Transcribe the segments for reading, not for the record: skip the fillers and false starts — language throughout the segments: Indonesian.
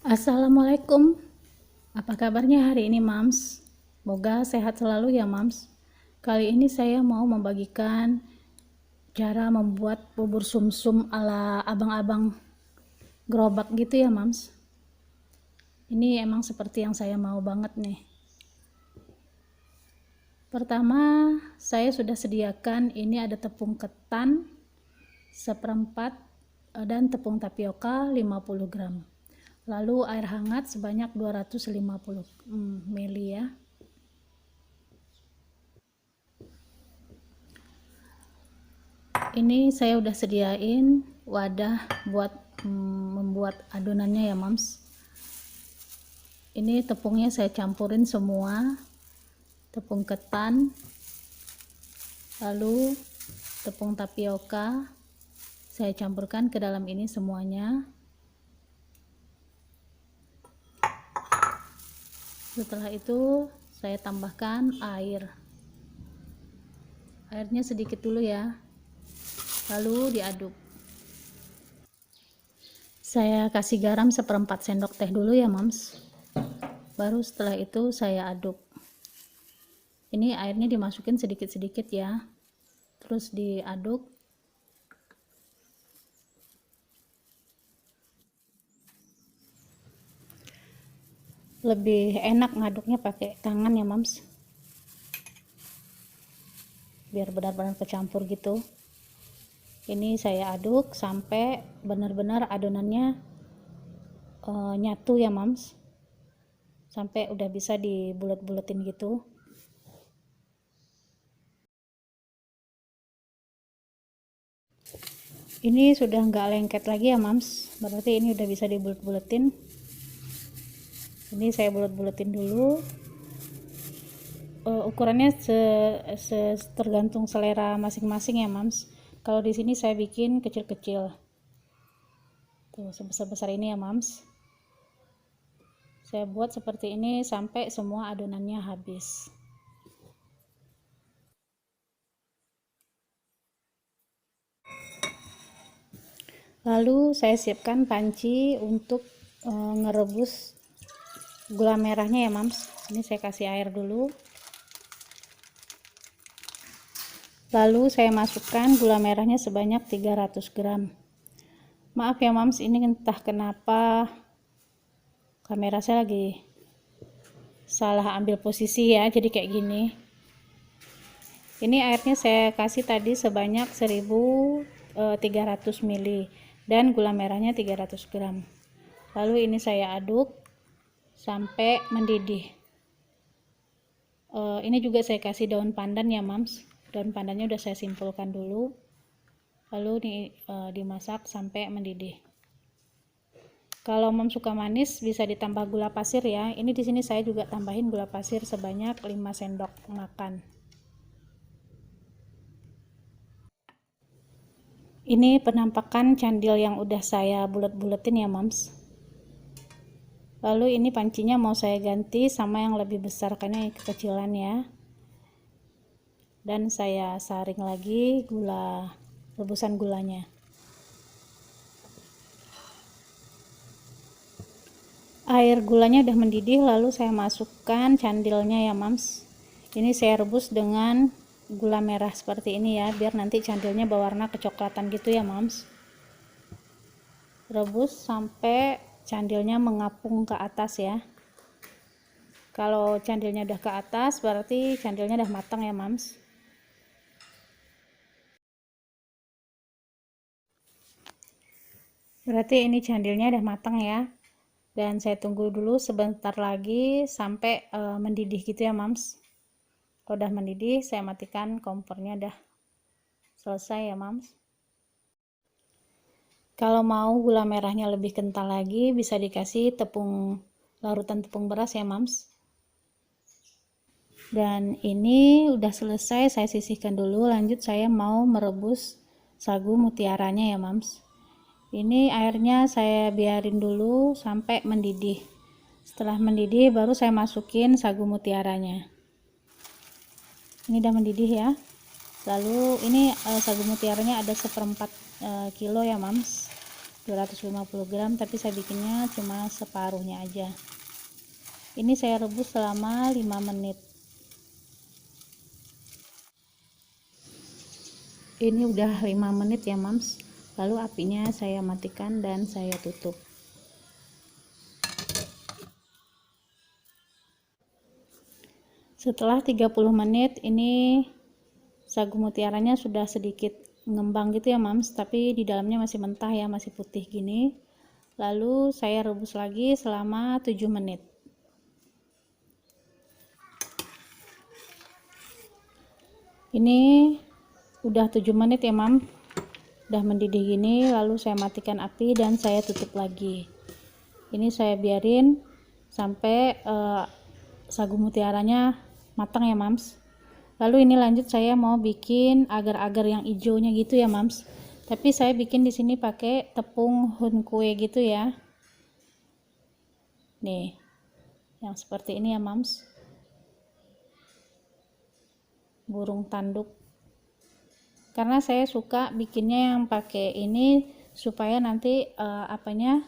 Assalamualaikum. Apa kabarnya hari ini, Mams? Semoga sehat selalu ya, Mams. Kali ini saya mau membagikan cara membuat bubur sumsum ala abang-abang gerobak gitu ya, Mams. Ini emang seperti yang saya mau banget nih. Pertama, saya sudah sediakan ini ada tepung ketan seperempat dan tepung tapioka 50 gram. Lalu air hangat sebanyak 250 ml ya. Ini saya udah sediain wadah buat membuat adonannya ya, Mams. Ini tepungnya saya campurin semua, tepung ketan, lalu tepung tapioka saya campurkan ke dalam ini semuanya. Setelah itu saya tambahkan airnya sedikit dulu ya, lalu diaduk. Saya kasih garam seperempat sendok teh dulu ya, Mams. Baru setelah itu saya aduk. Ini airnya dimasukin sedikit-sedikit ya, terus diaduk. Lebih enak ngaduknya pakai tangan ya, Mams, biar benar-benar kecampur gitu. Ini saya aduk sampai benar-benar adonannya nyatu ya, Mams, sampai udah bisa dibulet-buletin gitu. Ini sudah nggak lengket lagi ya, Mams, berarti ini udah bisa dibulet-buletin. Ini saya bulet-buletin dulu. Ukurannya tergantung selera masing-masing ya, Mams. Kalau di sini saya bikin kecil-kecil, tuh sebesar-besar ini ya, Mams. Saya buat seperti ini sampai semua adonannya habis. Lalu saya siapkan panci untuk ngerebus gula merahnya ya, Mams. Ini saya kasih air dulu. Lalu saya masukkan gula merahnya sebanyak 300 gram. Maaf ya, Mams, ini entah kenapa kamera saya lagi salah ambil posisi ya, jadi kayak gini. Ini airnya saya kasih tadi sebanyak 1300 ml dan gula merahnya 300 gram. Lalu ini saya aduk sampai mendidih. Ini juga saya kasih daun pandan ya, Mams. Daun pandannya udah saya simpulkan dulu. Lalu dimasak sampai mendidih. Kalau Mams suka manis bisa ditambah gula pasir ya. Ini di sini saya juga tambahin gula pasir sebanyak 5 sendok makan. Ini penampakan candil yang udah saya bulet-buletin ya, Mams. Lalu ini pancinya mau saya ganti sama yang lebih besar karena ini kekecilan ya. Dan saya saring lagi rebusan gulanya. Air gulanya udah mendidih, lalu saya masukkan candilnya ya, Mams. Ini saya rebus dengan gula merah seperti ini ya, biar nanti candilnya berwarna kecoklatan gitu ya, Mams. Rebus sampai candilnya mengapung ke atas ya. Kalau candilnya udah ke atas berarti candilnya udah matang ya, Mams. Berarti ini candilnya udah matang ya. Dan saya tunggu dulu sebentar lagi sampai mendidih gitu ya, Mams. Kalau udah mendidih saya matikan kompornya, udah selesai ya, Mams. Kalau mau gula merahnya lebih kental lagi bisa dikasih larutan tepung beras ya, Mams. Dan ini udah selesai, saya sisihkan dulu. Lanjut saya mau merebus sagu mutiaranya ya, Mams. Ini airnya saya biarin dulu sampai mendidih. Setelah mendidih baru saya masukin sagu mutiaranya. Ini udah mendidih ya. Lalu ini sagu mutiaranya ada seperempat kilo ya, Mams. 250 gram, tapi saya bikinnya cuma separuhnya aja. Ini saya rebus selama 5 menit. Ini udah 5 menit ya mams. Lalu apinya saya matikan dan saya tutup. Setelah 30 menit ini sagu mutiaranya sudah sedikit ngembang gitu ya mams, tapi di dalamnya masih mentah ya, masih putih gini. Lalu saya rebus lagi selama 7 menit. Ini udah 7 menit ya mam, udah mendidih gini. Lalu saya matikan api dan saya tutup lagi. Ini saya biarin sampai sagu mutiaranya matang ya mams. Lalu ini lanjut saya mau bikin agar-agar yang hijaunya gitu ya mams, tapi saya bikin di sini pakai tepung hun kue gitu ya. Nih yang seperti ini ya mams, burung tanduk. Karena saya suka bikinnya yang pakai ini supaya nanti apanya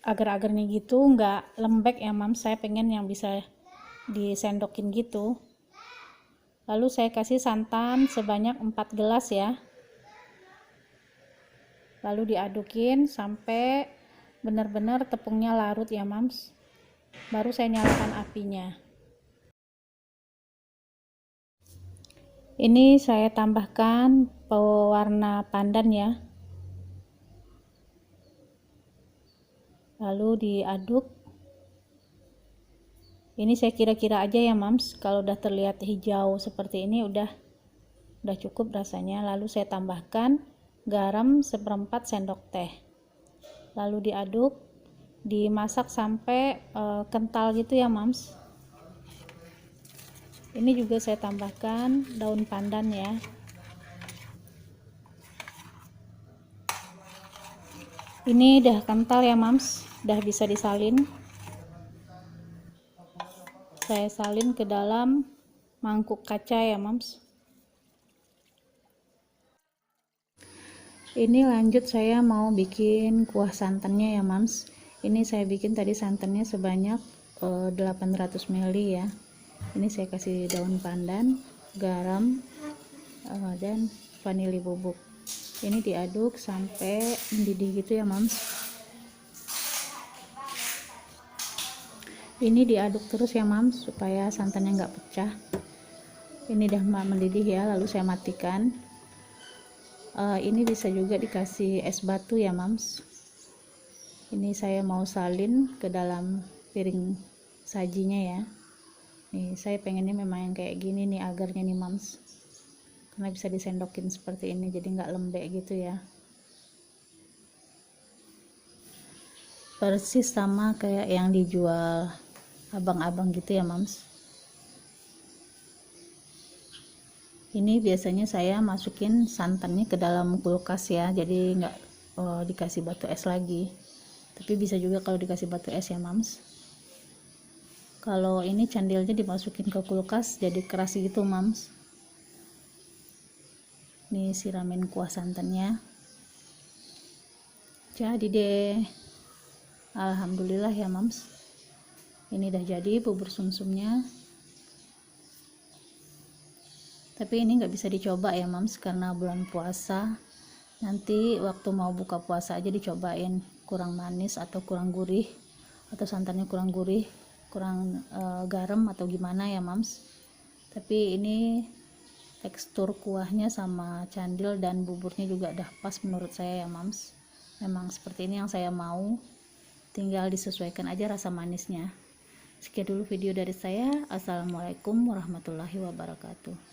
agar-agarnya gitu nggak lembek ya mams. Saya pengen yang bisa disendokin gitu. Lalu saya kasih santan sebanyak 4 gelas ya. Lalu diadukin sampai benar-benar tepungnya larut ya mams. Baru saya nyalakan apinya. Ini saya tambahkan pewarna pandan ya. Lalu diaduk. Ini saya kira-kira aja ya mams, kalau udah terlihat hijau seperti ini udah cukup rasanya. Lalu saya tambahkan garam 1/4 sendok teh. Lalu diaduk, dimasak sampai kental gitu ya mams. Ini juga saya tambahkan daun pandan ya. Ini udah kental ya mams, udah bisa disalin. Saya salin ke dalam mangkuk kaca ya mams. Ini lanjut saya mau bikin kuah santannya ya mams. Ini saya bikin tadi santannya sebanyak 800 ml ya. Ini saya kasih daun pandan, garam, dan vanili bubuk. Ini diaduk sampai mendidih gitu ya mams. Ini diaduk terus ya mams supaya santannya nggak pecah. Ini udah mendidih ya, lalu saya matikan. Ini bisa juga dikasih es batu ya mams. Ini saya mau salin ke dalam piring sajinya ya. Nih saya pengennya memang yang kayak gini nih agarnya nih mams, karena bisa disendokin seperti ini jadi nggak lembek gitu ya. Persis sama kayak yang dijual abang-abang gitu ya mams. Ini biasanya saya masukin santannya ke dalam kulkas ya, jadi nggak dikasih batu es lagi. Tapi bisa juga kalau dikasih batu es ya mams. Kalau ini candilnya dimasukin ke kulkas jadi keras gitu mams. Nih siramin kuah santannya. Jadi deh, alhamdulillah ya mams, ini udah jadi bubur sumsumnya. Tapi ini nggak bisa dicoba ya mams karena bulan puasa. Nanti waktu mau buka puasa aja dicobain, kurang manis atau kurang gurih, atau santannya kurang gurih, kurang garam atau gimana ya mams. Tapi ini tekstur kuahnya sama candil dan buburnya juga udah pas menurut saya ya mams. Memang seperti ini yang saya mau, tinggal disesuaikan aja rasa manisnya. Sekian dulu video dari saya. Assalamualaikum warahmatullahi wabarakatuh.